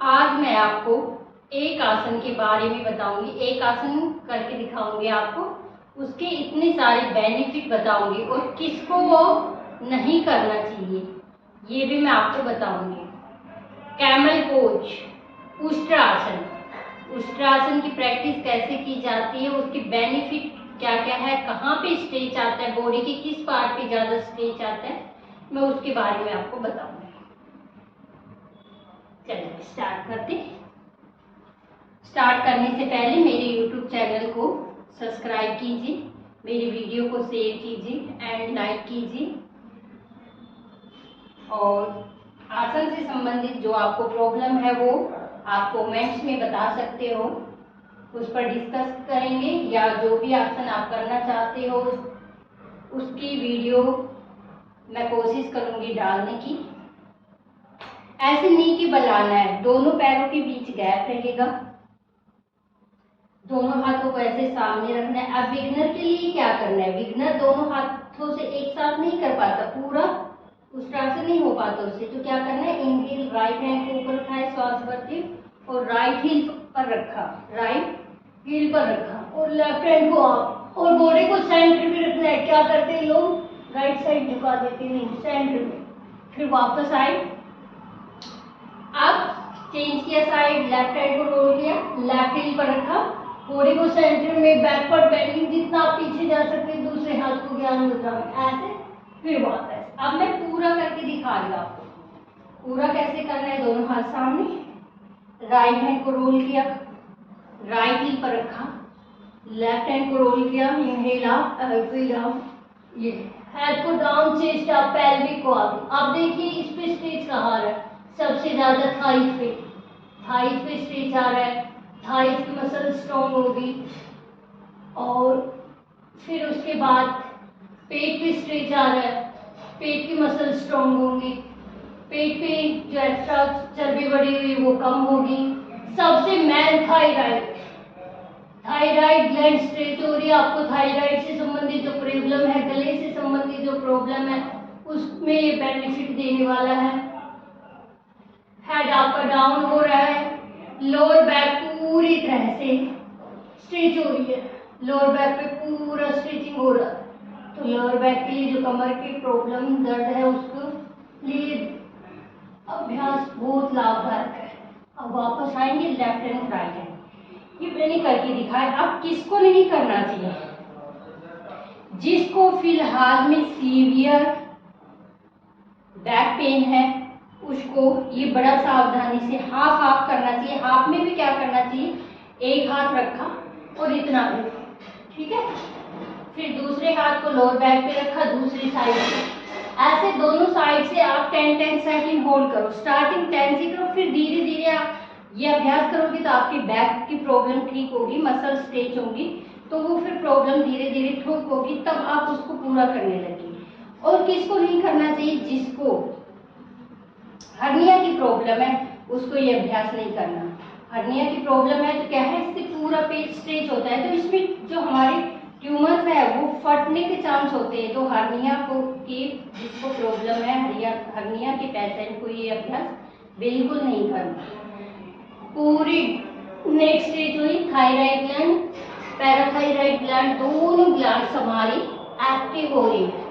आज मैं आपको एक आसन के बारे में बताऊंगी। एक आसन करके दिखाऊंगी आपको, उसके इतने सारे बेनिफिट बताऊंगी और किसको वो नहीं करना चाहिए ये भी मैं आपको बताऊंगी। Camel pose, Ushtrasana. उष्ट्रासन की प्रैक्टिस कैसे की जाती है, उसके बेनिफिट क्या क्या है, कहाँ पे स्ट्रेच आता है, बॉडी के किस पार्ट पे ज़्यादा स्ट्रेच आता है, मैं उसके बारे में आपको बताऊंगी। चलिए स्टार्ट करते। स्टार्ट करने से पहले मेरे YouTube चैनल को सब्सक्राइब कीजिए, मेरी वीडियो को शेयर कीजिए एंड लाइक कीजिए, और आसन से संबंधित जो आपको प्रॉब्लम है वो आप कमेंट्स में बता सकते हो, उस पर डिस्कस करेंगे, या जो भी आसन आप करना चाहते हो उसकी वीडियो मैं कोशिश करूँगी डालने की। ऐसे नी के बल आना है, दोनों पैरों के बीच गैप रहेगा, दोनों हाथों को ऐसे सामने रखना है। अब बिगनर के लिए क्या करना है, बिगनर दोनों हाथों से एक साथ नहीं कर पाता, पूरा उष्ट्रासन नहीं हो पाता उससे, तो क्या करना है, इनहेल राइट हैंड को ऊपर उठाए, श्वास भरते और राइट हील पर रखा, राइट हील पर रखा, और लेफ्ट हैंड को आप और बॉडी को सेंटर में रखना है। क्या करते हैं लोग, राइट साइड झुका देते हैं, नहीं सेंटर में, फिर वापस आए। अब चेंज किया साइड, लेफ्ट हैंड को रोल किया, लेफ्ट हील पर रखा, बॉडी को सेंटर में, बैकवर्ड बेंडिंग, जितना आप पीछे जा सकते हैं, दूसरे हाथ को ज्ञान मुद्रा में ऐसे, फिर वापस। अब मैं पूरा करके दिखा रही हूँ आपको, पूरा कैसे करना है। दोनों हाथ सामने, राइट हैंड को रोल किया, राइट हील पर रखा, लेफ्ट हैंड को रोल किया, इनहेल अप, एक्सहेल डाउन, ये हेड को डाउन, चेस्ट अप, पेल्विक को आगे। अब देखिए इस पे स्ट्रेच कहाँ आ रहा है, सबसे ज्यादा थाइस पे, थाइस पे स्ट्रेच आ रहा है, थाइस की मसल स्ट्रॉन्ग होगी, और फिर उसके बाद पेट पे स्ट्रेच आ रहा है, पेट की मसल स्ट्रॉन्ग होंगी, पेट पे जो एक्स्ट्रा चर्बी बढ़ी हुई वो कम होगी। सबसे main thyroid, thyroid gland stretch हो रही है, आपको थायराइड से संबंधित जो प्रॉब्लम है, गले से संबंधित जो प्रॉब्लम है, उसमें ये बेनिफिट देने वाला है। हेड आपका डाउन हो रहा है, लोअर बैक पूरी तरह से स्ट्रेच हो रही है, लोअर बैक पे पूरा स्ट्रेचिंग हो रहा है, तो लोअर बैक के लिए जो कमर की प्रॉब्लम दर्द है उसको लिए अभ्यास बहुत लाभदायक है। अब वापस आएंगे, लेफ्ट हैंड राइट हैंड, ये मैंने करके दिखाया। अब किसको नहीं करना चाहिए, जिसको फिलहाल में सीवियर बैक पेन है उसको ये बड़ा सावधानी से हाफ हाफ करना चाहिए। हाफ में भी क्या करना चाहिए, एक हाथ रखा और इतना भी, ठीक है, फिर दूसरे हाथ को लोअर बैक पे रखा, दूसरी साइड से, ऐसे दोनों साइड से आप 10-10 सेकंड होल्ड करो। स्टार्टिंग 10 से करो, फिर धीरे धीरे आप ये अभ्यास करोगे तो आपकी बैक की प्रॉब्लम ठीक होगी, मसल स्ट्रेच होगी, तो वो फिर प्रॉब्लम धीरे धीरे ठीक होगी, तब आप उसको पूरा करने लगेंगे। और किसको नहीं करना चाहिए, जिसको हर्निया की प्रॉब्लम है उसको ये अभ्यास नहीं करना। हर्निया की प्रॉब्लम है तो क्या है, इससे पूरा पेट स्ट्रेच होता है, तो इसमें जो हमारे ट्यूमर्स है वो फटने के चांस होते हैं, तो हर्निया को की जिसको प्रॉब्लम है, हर्निया के पेशेंट को ये अभ्यास बिल्कुल नहीं करना। पूरी नेक स्ट्रेच हुई, थायराइड ग्लैंड, पैराथायराइड ग्लैंड, दोनों ग्लैंड्स हमारी एक्टिव हो रही है,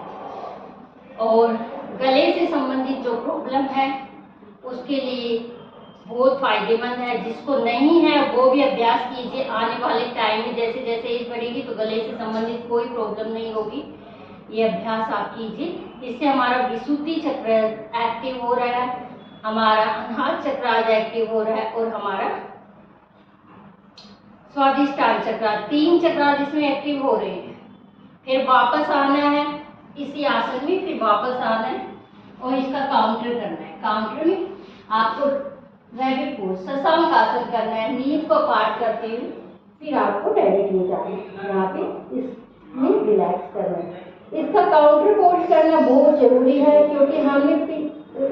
और गले से संबंधित जो प्रॉब्लम है उसके लिए बहुत फायदेमंद है। जिसको नहीं है वो भी अभ्यास कीजिए, आने वाले टाइम में जैसे जैसे एज बढ़ेगी तो गले से संबंधित कोई प्रॉब्लम नहीं होगी, ये अभ्यास आप कीजिए। इससे हमारा विशुद्धि चक्र एक्टिव हो रहा है, हमारा अनाहत चक्र आज एक्टिव हो रहा है, और हमारा स्वादिष्टान चक्र, 3 चक्र जिसमें एक्टिव हो रहे हैं। फिर वापस आना है इसी आसन में, फिर वापस आना है और इसका काउंटर करना है। काउंटर में आपको रैबिट पोज, शशांक आसन करना है, नींद को पार्ट करते हुए, फिर आपको डायरेक्ट ले जाना है, यहाँ पे इसमें रिलैक्स करना है। इसका काउंटर पोज करना बहुत जरूरी है, क्योंकि हमने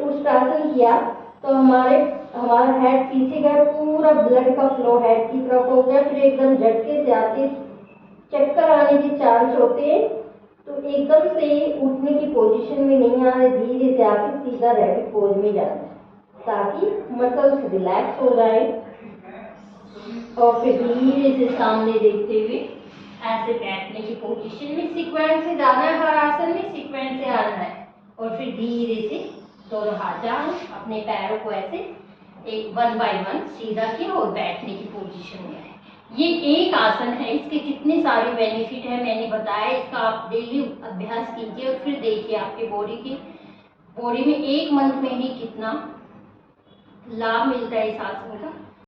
उष्ट्रासन किया तो हमारा हेड पीछे गया, पूरा ब्लड का फ्लो हेड की तरफ हो गया, फिर एकदम झटके से आते चक्कर आने के चांस होते हैं, तो एकदम से उठने की पोजीशन में नहीं आना, धीरे से आके सीधा रैबिट पोज में जाना है। ताकि मसल्स रिलैक्स हो जाए। और फिर धीरे से सामने देखते हुए ऐसे बैठने की पोजीशन में सीक्वेंस से जाना है, हर आसन में सीक्वेंस से आना है। और फिर धीरे से दोनों हाथ डाल, अपने पैरों को ऐसे एक 1 बाय 1 सीधा किया और बैठने की पोजीशन में आए। ये एक आसन है, इसके कितने सारे बेनिफिट है मैंने बताया। इसका आप डेली अभ्यास कीजिए और फिर देखिए आपके बॉडी में 1 मंथ में ही कितना लाभ मिलता है इस आसन का।